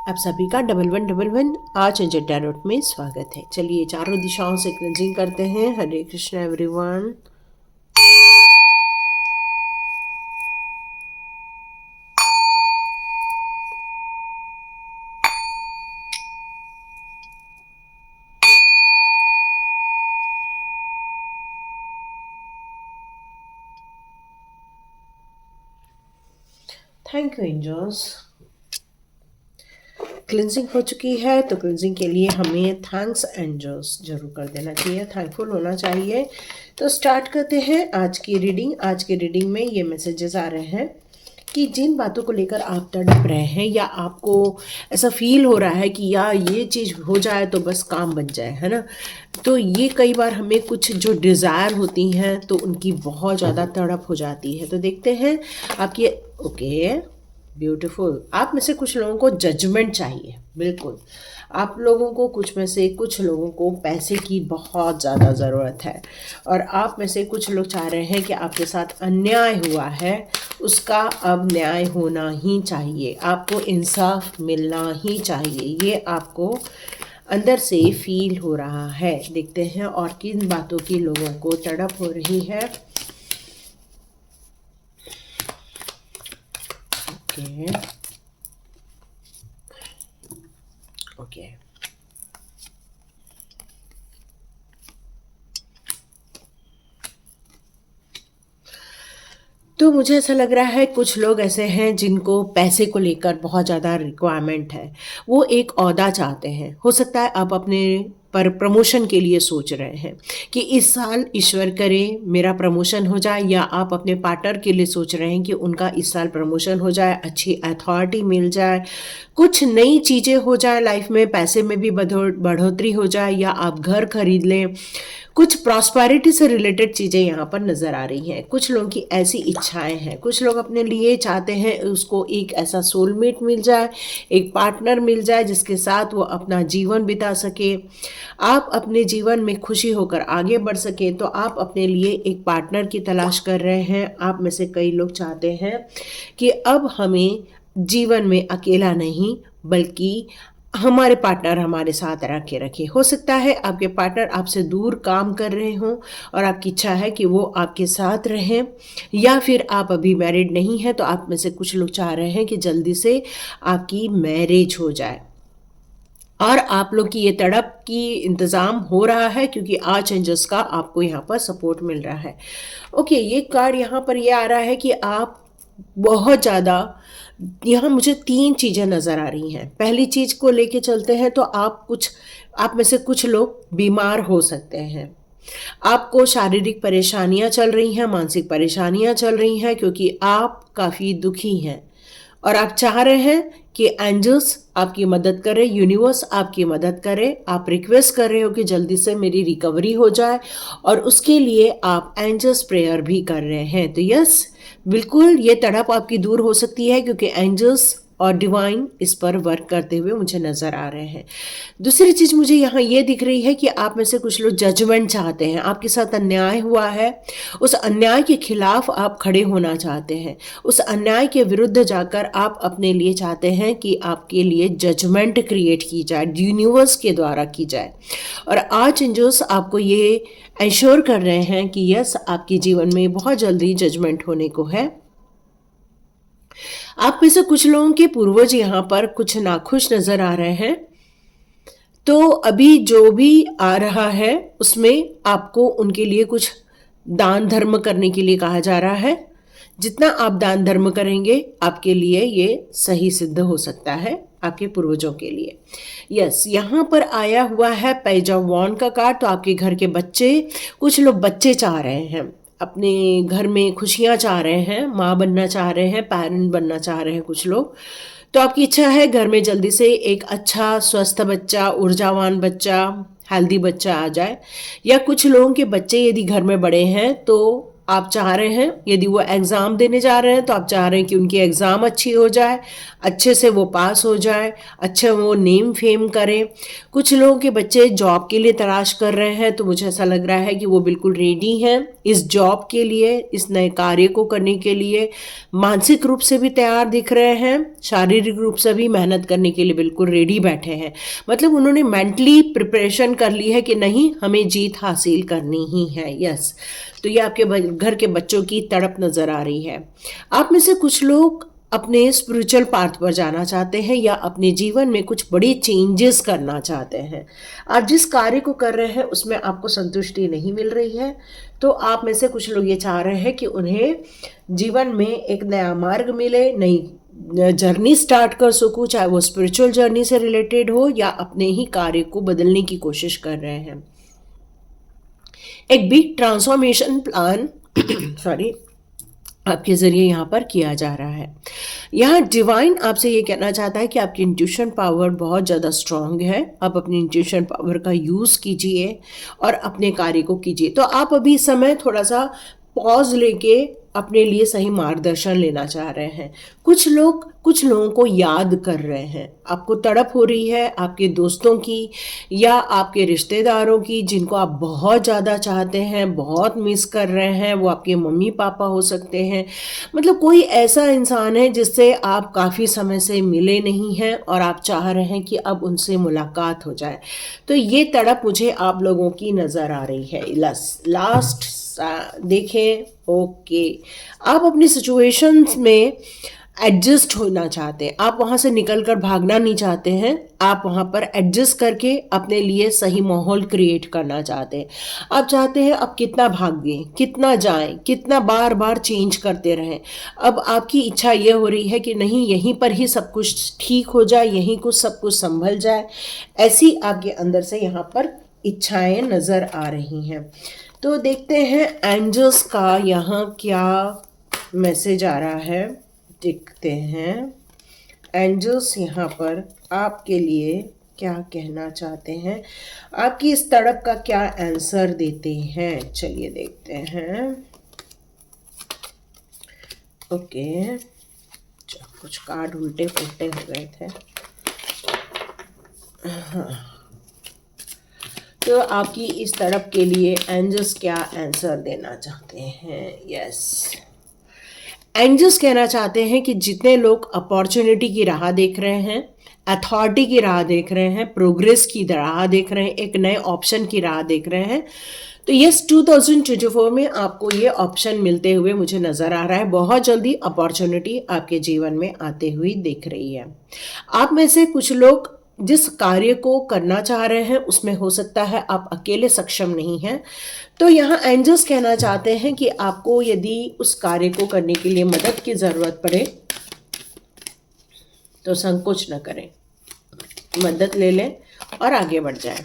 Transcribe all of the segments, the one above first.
आप सभी का 1111 आज एंजल टैरोट में स्वागत है। चलिए चारों दिशाओं से क्लेंजिंग करते हैं। Hare Krishna everyone. Thank you angels. Cleansing हो चुकी है तो क्लिनजिंग के लिए हमें थैंक्स एंजल्स जरूर कर देना चाहिए, थैंकफुल होना चाहिए। तो स्टार्ट करते हैं आज की रीडिंग। आज की रीडिंग में ये मैसेजेस आ रहे हैं कि जिन बातों को लेकर आप तड़प रहे हैं या आपको ऐसा फील हो रहा है कि यार ये चीज़ हो जाए तो बस काम बन जाए, है ना। तो ये कई बार हमें कुछ जो डिज़ायर होती हैं तो उनकी बहुत ज़्यादा तड़प हो जाती है। तो देखते हैं आपकी। Okay, beautiful. आप में से कुछ लोगों को जजमेंट चाहिए, बिल्कुल। आप लोगों को कुछ में से कुछ लोगों को पैसे की बहुत ज़्यादा ज़रूरत है और आप में से कुछ लोग चाह रहे हैं कि आपके साथ अन्याय हुआ है, उसका अब न्याय होना ही चाहिए, आपको इंसाफ मिलना ही चाहिए। ये आपको अंदर से फील हो रहा है। देखते हैं और किन बातों की लोगों को तड़प हो रही है। ओके ओके, तो मुझे ऐसा लग रहा है कुछ लोग ऐसे हैं जिनको पैसे को लेकर बहुत ज़्यादा रिक्वायरमेंट है। वो एक ओहदा चाहते हैं। हो सकता है आप अपने पर प्रमोशन के लिए सोच रहे हैं कि इस साल ईश्वर करे मेरा प्रमोशन हो जाए, या आप अपने पार्टनर के लिए सोच रहे हैं कि उनका इस साल प्रमोशन हो जाए, अच्छी अथॉरिटी मिल जाए, कुछ नई चीज़ें हो जाए लाइफ में, पैसे में भी बढ़ोतरी हो जाए, या आप घर खरीद लें। कुछ प्रॉस्पेरिटी से रिलेटेड चीज़ें यहाँ पर नज़र आ रही हैं। कुछ लोगों की ऐसी इच्छाएं हैं। कुछ लोग अपने लिए चाहते हैं उसको एक ऐसा सोलमेट मिल जाए, एक पार्टनर मिल जाए जिसके साथ वो अपना जीवन बिता सके, आप अपने जीवन में खुशी होकर आगे बढ़ सके। तो आप अपने लिए एक पार्टनर की तलाश कर रहे हैं। आप में से कई लोग चाहते हैं कि अब हमें जीवन में अकेला नहीं बल्कि हमारे पार्टनर हमारे साथ रखे। हो सकता है आपके पार्टनर आपसे दूर काम कर रहे हों और आपकी इच्छा है कि वो आपके साथ रहें, या फिर आप अभी मैरिड नहीं हैं तो आप में से कुछ लोग चाह रहे हैं कि जल्दी से आपकी मैरिज हो जाए। और आप लोग की ये तड़प की इंतज़ाम हो रहा है क्योंकि आर्च एंजल्स का आपको यहाँ पर सपोर्ट मिल रहा है। ओके, ये कार्ड यहाँ पर ये आ रहा है कि आप बहुत ज़्यादा, यहाँ मुझे 3 चीज़ें नज़र आ रही हैं। पहली चीज़ को लेके चलते हैं तो आप में से कुछ लोग बीमार हो सकते हैं। आपको शारीरिक परेशानियां चल रही हैं, मानसिक परेशानियां चल रही हैं क्योंकि आप काफ़ी दुखी हैं और आप चाह रहे हैं कि एंजल्स आपकी मदद करें, यूनिवर्स आपकी मदद करे। आप रिक्वेस्ट कर रहे हो कि जल्दी से मेरी रिकवरी हो जाए और उसके लिए आप एंजल्स प्रेयर भी कर रहे हैं। तो यस, बिल्कुल ये तड़प आपकी दूर हो सकती है क्योंकि एंजल्स और डिवाइन इस पर वर्क करते हुए मुझे नज़र आ रहे हैं। दूसरी चीज़ मुझे यहाँ ये दिख रही है कि आप में से कुछ लोग जजमेंट चाहते हैं। आपके साथ अन्याय हुआ है, उस अन्याय के खिलाफ आप खड़े होना चाहते हैं। उस अन्याय के विरुद्ध जाकर आप अपने लिए चाहते हैं कि आपके लिए जजमेंट क्रिएट की जाए, यूनिवर्स के द्वारा की जाए। और आज एंजल्स आपको ये एश्योर कर रहे हैं कि यस, आपके जीवन में बहुत जल्दी जजमेंट होने को है। आप में से कुछ लोगों के पूर्वज यहाँ पर कुछ नाखुश नजर आ रहे हैं। तो अभी जो भी आ रहा है उसमें आपको उनके लिए कुछ दान धर्म करने के लिए कहा जा रहा है। जितना आप दान धर्म करेंगे आपके लिए ये सही सिद्ध हो सकता है, आपके पूर्वजों के लिए। यस, यहाँ पर आया हुआ है पेज ऑफ वॉन्ड का कार्ड। तो आपके घर के बच्चे, कुछ लोग बच्चे चाह रहे हैं, अपने घर में खुशियाँ चाह रहे हैं, माँ बनना चाह रहे हैं, पेरेंट बनना चाह रहे हैं कुछ लोग। तो आपकी इच्छा है घर में जल्दी से एक अच्छा स्वस्थ बच्चा, ऊर्जावान बच्चा, हेल्दी बच्चा आ जाए। या कुछ लोगों के बच्चे यदि घर में बड़े हैं तो आप चाह रहे हैं, यदि वो एग्ज़ाम देने जा रहे हैं तो आप चाह रहे हैं कि उनकी एग्ज़ाम अच्छी हो जाए, अच्छे से वो पास हो जाए, अच्छे वो नेम फेम करें। कुछ लोगों के बच्चे जॉब के लिए तलाश कर रहे हैं तो मुझे ऐसा लग रहा है कि वो बिल्कुल रेडी हैं इस जॉब के लिए, इस नए कार्य को करने के लिए मानसिक रूप से भी तैयार दिख रहे हैं, शारीरिक रूप से भी मेहनत करने के लिए बिल्कुल रेडी बैठे हैं। मतलब उन्होंने मेंटली प्रिपरेशन कर ली है कि नहीं, हमें जीत हासिल करनी ही है। यस, तो ये आपके घर के बच्चों की तड़प नजर आ रही है। आप में से कुछ लोग अपने स्पिरिचुअल पाथ पर जाना चाहते हैं या अपने जीवन में कुछ बड़ी चेंजेस करना चाहते हैं। आप जिस कार्य को कर रहे हैं उसमें आपको संतुष्टि नहीं मिल रही है, तो आप में से कुछ लोग ये चाह रहे हैं कि उन्हें जीवन में एक नया मार्ग मिले, नई जर्नी स्टार्ट कर सकूं, चाहे वो स्पिरिचुअल जर्नी से रिलेटेड हो या अपने ही कार्य को बदलने की कोशिश कर रहे हैं। एक बिग ट्रांसफॉर्मेशन प्लान सॉरी आपके ज़रिए यहाँ पर किया जा रहा है। यहाँ डिवाइन आपसे ये कहना चाहता है कि आपकी इंट्यूशन पावर बहुत ज़्यादा स्ट्रांग है। आप अपनी इंट्यूशन पावर का यूज़ कीजिए और अपने कार्य को कीजिए। तो आप अभी इस समय थोड़ा सा पॉज लेके अपने लिए सही मार्गदर्शन लेना चाह रहे हैं। कुछ लोगों को याद कर रहे हैं। आपको तड़प हो रही है आपके दोस्तों की या आपके रिश्तेदारों की, जिनको आप बहुत ज़्यादा चाहते हैं, बहुत मिस कर रहे हैं। वो आपके मम्मी पापा हो सकते हैं, मतलब कोई ऐसा इंसान है जिससे आप काफ़ी समय से मिले नहीं हैं और आप चाह रहे हैं कि अब उनसे मुलाकात हो जाए। तो ये तड़प मुझे आप लोगों की नज़र आ रही है। लास्ट देखें, ओके, आप अपनी सिचुएशंस में एडजस्ट होना चाहते हैं। आप वहाँ से निकलकर भागना नहीं चाहते हैं, आप वहाँ पर एडजस्ट करके अपने लिए सही माहौल क्रिएट करना चाहते हैं। आप चाहते हैं अब कितना भागें, कितना जाएं, कितना बार बार चेंज करते रहें। अब आपकी इच्छा ये हो रही है कि नहीं, यहीं पर ही सब कुछ ठीक हो जाए, यहीं कुछ सब कुछ संभल जाए। ऐसी आपके अंदर से यहाँ पर इच्छाएं नज़र आ रही हैं। तो देखते हैं एंजल्स का यहाँ क्या मैसेज आ रहा है। देखते हैं एंजल्स यहाँ पर आपके लिए क्या कहना चाहते हैं, आपकी इस तड़प का क्या आंसर देते हैं। चलिए देखते हैं। ओके, कुछ कार्ड उल्टे पुल्टे हो गए थे। हाँ, तो आपकी इस तड़प के लिए एंजल्स क्या आंसर देना चाहते हैं। यस, एंजल्स कहना चाहते हैं कि जितने लोग अपॉर्चुनिटी की राह देख रहे हैं, अथॉरिटी की राह देख रहे हैं, प्रोग्रेस की राह देख रहे हैं, एक नए ऑप्शन की राह देख रहे हैं, तो यस 2024 में आपको ये ऑप्शन मिलते हुए मुझे नज़र आ रहा है। बहुत जल्दी अपॉर्चुनिटी आपके जीवन में आते हुए दिख रही है। आप में से कुछ लोग जिस कार्य को करना चाह रहे हैं उसमें हो सकता है आप अकेले सक्षम नहीं हैं, तो यहाँ एंजल्स कहना चाहते हैं कि आपको यदि उस कार्य को करने के लिए मदद की ज़रूरत पड़े तो संकोच न करें, मदद ले लें और आगे बढ़ जाएं।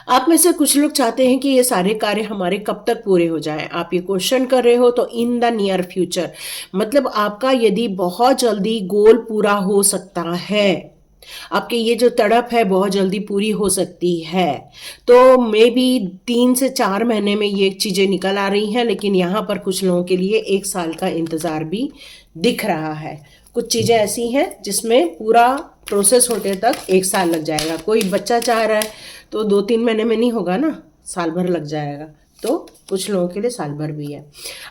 आप में से कुछ लोग चाहते हैं कि ये सारे कार्य हमारे कब तक पूरे हो जाएं। आप ये क्वेश्चन कर रहे हो तो इन द नियर फ्यूचर, मतलब आपका यदि बहुत जल्दी गोल पूरा हो सकता है, आपके ये जो तड़प है बहुत जल्दी पूरी हो सकती है, तो मे बी 3 से 4 महीने में ये चीज़ें निकल आ रही हैं। लेकिन यहाँ पर कुछ लोगों के लिए 1 साल का इंतज़ार भी दिख रहा है। कुछ चीज़ें ऐसी हैं जिसमें पूरा प्रोसेस होते तक 1 साल लग जाएगा। कोई बच्चा चाह रहा है तो 2-3 महीने में नहीं होगा ना, साल भर लग जाएगा। तो कुछ लोगों के लिए साल भर भी है।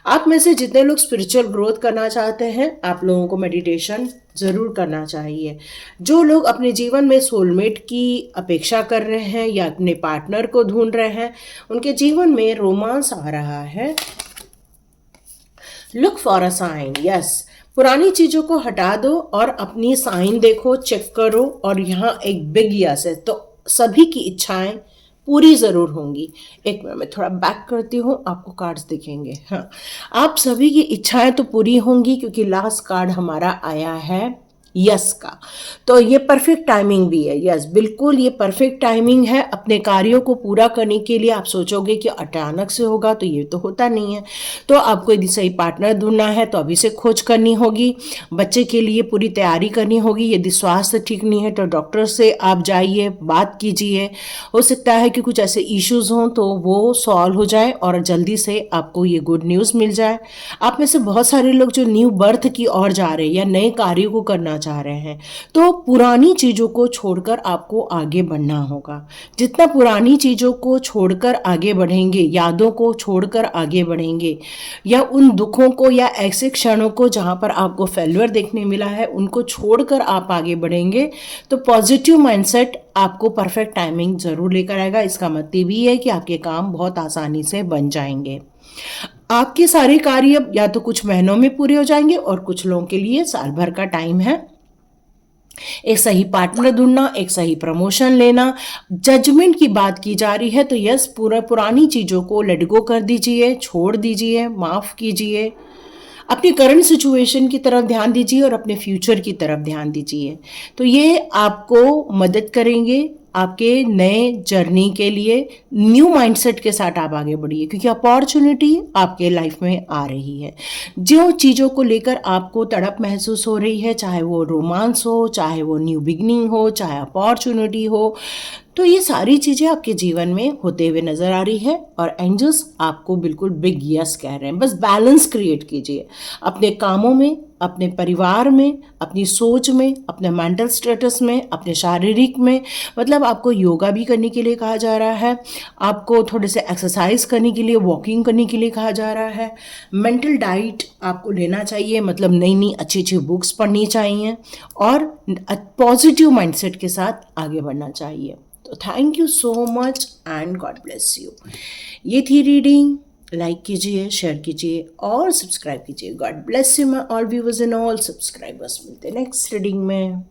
आप में से जितने लोग स्पिरिचुअल ग्रोथ करना चाहते हैं, आप लोगों को मेडिटेशन ज़रूर करना चाहिए। जो लोग अपने जीवन में सोलमेट की अपेक्षा कर रहे हैं या अपने पार्टनर को ढूंढ रहे हैं, उनके जीवन में रोमांस आ रहा है। Look for a sign. Yes, पुरानी चीज़ों को हटा दो और अपनी साइन देखो, चेक करो, और यहाँ एक बिग यस है। तो सभी की इच्छाएं पूरी ज़रूर होंगी। एक मिनट में थोड़ा बैक करती हूँ, आपको कार्ड्स दिखेंगे। हाँ, आप सभी की इच्छाएं तो पूरी होंगी क्योंकि लास्ट कार्ड हमारा आया है यस का। तो ये परफेक्ट टाइमिंग भी है। यस, बिल्कुल ये परफेक्ट टाइमिंग है। अपने कार्यों को पूरा करने के लिए आप सोचोगे कि अचानक से होगा, तो ये तो होता नहीं है। तो आपको यदि सही पार्टनर ढूंढना है तो अभी से खोज करनी होगी। बच्चे के लिए पूरी तैयारी करनी होगी। यदि स्वास्थ्य ठीक नहीं है तो डॉक्टर से आप जाइए, बात कीजिए। हो सकता है कि कुछ ऐसे इश्यूज हों तो वो सॉल्व हो जाए और जल्दी से आपको ये गुड न्यूज़ मिल जाए। आप में से बहुत सारे लोग जो न्यू बर्थ की ओर जा रहे हैं या नए कार्यों को करना चाह रहे हैं, तो पुरानी चीज़ों को छोड़कर आपको आगे बढ़ना होगा। जितना पुरानी चीज़ों को छोड़कर आगे बढ़ेंगे, यादों को छोड़कर आगे बढ़ेंगे, या उन दुखों को या ऐसे क्षणों को जहाँ पर आपको फेल्यूर देखने मिला है उनको छोड़कर आप आगे बढ़ेंगे, तो पॉजिटिव माइंडसेट आपको परफेक्ट टाइमिंग ज़रूर लेकर आएगा। इसका मतलब ये है कि आपके काम बहुत आसानी से बन जाएंगे। आपके सारे कार्य या तो कुछ महीनों में पूरे हो जाएंगे और कुछ लोगों के लिए साल भर का टाइम है। एक सही पार्टनर ढूंढना, एक सही प्रमोशन लेना, जजमेंट की बात की जा रही है तो यस, पुरानी चीज़ों को लेट गो कर दीजिए, छोड़ दीजिए, माफ़ कीजिए। अपनी करंट सिचुएशन की तरफ ध्यान दीजिए और अपने फ्यूचर की तरफ ध्यान दीजिए। तो ये आपको मदद करेंगे आपके नए जर्नी के लिए। न्यू माइंडसेट के साथ आप आगे बढ़िए, क्योंकि अपॉर्चुनिटी आपके लाइफ में आ रही है। जो चीज़ों को लेकर आपको तड़प महसूस हो रही है, चाहे वो रोमांस हो, चाहे वो न्यू बिगनिंग हो, चाहे अपॉर्चुनिटी हो, तो ये सारी चीज़ें आपके जीवन में होते हुए नज़र आ रही है और एंजल्स आपको बिल्कुल बिग यस कह रहे हैं। बस बैलेंस क्रिएट कीजिए अपने कामों में, अपने परिवार में, अपनी सोच में, अपने मेंटल स्टेटस में, अपने शारीरिक में। मतलब आपको योगा भी करने के लिए कहा जा रहा है, आपको थोड़े से एक्सरसाइज करने के लिए, वॉकिंग करने के लिए कहा जा रहा है। मेंटल डाइट आपको लेना चाहिए, मतलब नई नई अच्छी अच्छी बुक्स पढ़नी चाहिए और पॉजिटिव माइंडसेट के साथ आगे बढ़ना चाहिए। तो thank you so much and God bless you. ये थी रीडिंग। लाइक कीजिए, शेयर कीजिए और सब्सक्राइब कीजिए। God bless you my all viewers and all subscribers. मिलते हैं नेक्स्ट रीडिंग में।